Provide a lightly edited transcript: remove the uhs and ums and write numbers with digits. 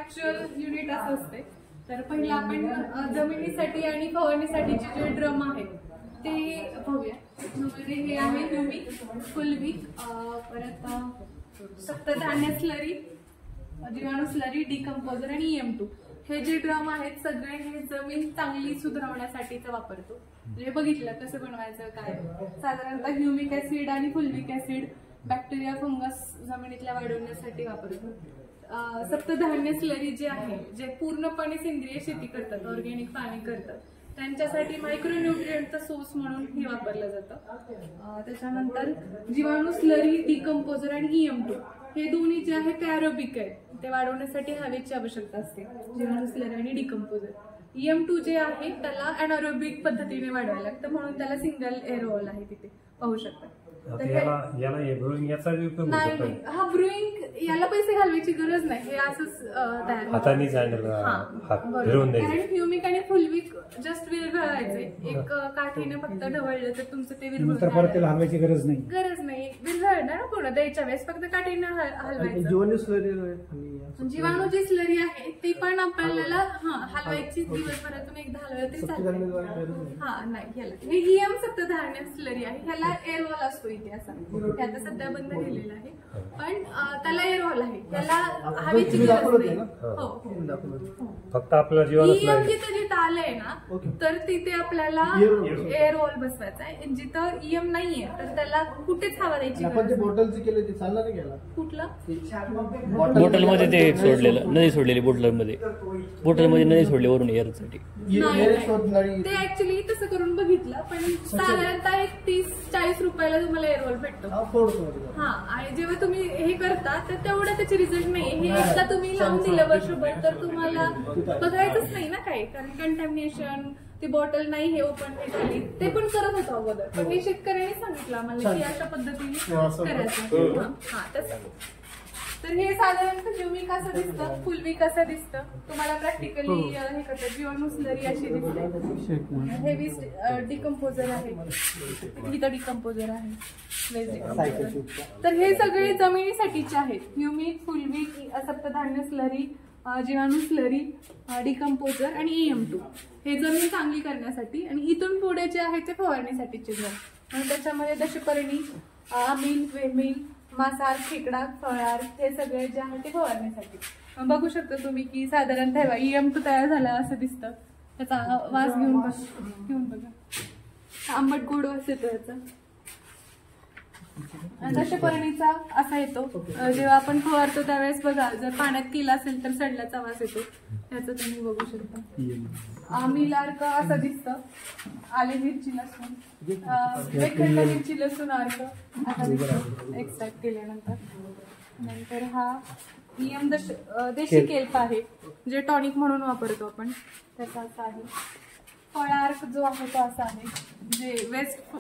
Actual unit असं असते. तर पहिला आपण जमिनीसाठी आणि फवारणीसाठीचे जे ड्रम आहेत ते बघूया. हे आहे ह्युमिक, फुलविक, परत सप्तधान्य स्लरी, जीवाणू स्लरी, डिकम्पोजर आणि EM2. हे जे ड्रम आहेत सगळे हे जमीन चांगली सुधारवण्यासाठीच वापरतो. म्हणजे बघितलं कसं बनवायचं काय. साधारणतः ह्युमिक ऍसिड आणि फुलविक ऍसिड बॅक्टेरिया फंगस जमिनीतल्या वाढवण्यासाठी वापरतो. सप्तधान्य स्लरी जे आहे जे पूर्णपणे सेंद्रिय शेती करतात, ऑर्गॅनिक फार्मिंग करतात, त्यांच्यासाठी मायक्रोन्यूट्रिएंटचा सोर्स म्हणून हे वापरलं जातं. त्याच्यानंतर जीवाणू स्लरी, डिकम्पोजर आणि EM2 हे दोन्ही जे आहे ते ॲरोबिक आहेत. ते वाढवण्यासाठी हवेची आवश्यकता असते, जीवाणू स्लरी आणि डिकम्पोजर. EM2 जे आहे त्याला अनॅरोबिक पद्धतीने वाढवायला लागतं, म्हणून त्याला सिंगल एअरवॉल आहे तिथे पाहू शकता. नाही, हा ब्रुईंग याला पैसे घालवायची गरज नाही, हे असंच तयार. कारण ह्युमिक आणि फुलविक जस्ट विरघळायचे, एक काठीने फक्त ढवळलं तर तुमचं ते हलवायची गरज नाही, विरघळणार पूर्ण द्यायच्या वेळेस फक्त काठीने हलवायचं. जीवाणू जी स्लरी आहे ती पण आपल्याला हलवायची, दिवसभरातून एकदा हलवलं तरी चालतं. हा नाही, हे EM सप्तधान्य स्लरी आहे, ह्याला एअरवॉल असतो इथे असा. ते आता सध्या बंद केलेला आहे, पण त्याला एअरवॉल आहे, त्याला हवेची गरज नाही. हो, फक्त आपला जीवाणू EM जिथं आलंय ना तर तिथे आपल्याला एअरवॉल बसवायचा आहे. जिथं EM नाहीये तर त्याला कुठेच हवा द्यायची गरज नाही. कुठलं बॉटल मध्ये ते सोडलेलं, नदी सोडलेली बॉटल मध्ये नदी सोडली वरून एअरसाठी. ते ऍक्च्युली तसं करून बघितलं, पण साधारणतः एक 30-40 रुपयाला तुम्हाला एअरवॉल भेटतो. हा, आणि जेव्हा तुम्ही हे करता तर तेवढं त्याचे रिझल्ट नाही. हे एकदा तुम्ही लावून दिलं वर्षभर तर तुम्हाला बघायचंच नाही ना काही, कारण कंटॅमिनेशन, ती बॉटल नाही हे ओपन झाली, ते पण करत होतो अगोदर, पण हे शेतकऱ्यांनी सांगितलं आम्हाला की अशा पद्धतीने करायचं. हा तसं. तर हे साधारणतः ह्युमिक असं दिसतं, फुलविक असं दिसतं. तुम्हाला प्रॅक्टिकली हे करतात. जीवाणू स्लरी अशी दिसते. हेवी डिकम्पोजर आहे, इथं डिकम्पोजर आहे. तर हे सगळे जमिनीसाठीचे आहेत. ह्युमिक, फुलविक, सप्तधान्य स्लरी, जीवाणू स्लरी, डिकम्पोजर आणि EM2 हे जमीन चांगली करण्यासाठी. आणि इथून पुढे जे आहे ते फवारणीसाठीचे ड्रम. त्याच्यामध्ये दशपर्णी, आमील, वेमील, मांसाहार, खेकडा, फळार हे सगळे जे आहे ते फवारण्यासाठी. बघू शकता तुम्ही की साधारणतः EM2 तयार झाला असं दिसतं. त्याचा वास घेऊन बघा, आंबट गोड वास येतो याचा. दशपर्णीचा असा येतो, जेव्हा आपण फवारतो त्यावेळेस बघा जर पाण्यात केला असेल तर सडल्याचा वास येतो, त्याचं तुम्ही बघू शकता. आमील अर्क असं दिसतं. आले मिरची लसूण, वेखंड मिरची लसूण अर्क असा दिसतं एक्स्ट्रॅक्ट केल्यानंतर. नंतर हा EM देशी केल्प आहे, जे टॉनिक म्हणून वापरतो आपण, त्याचा असा आहे. फळार्क जो आहे तो असा आहे, जे वेस्ट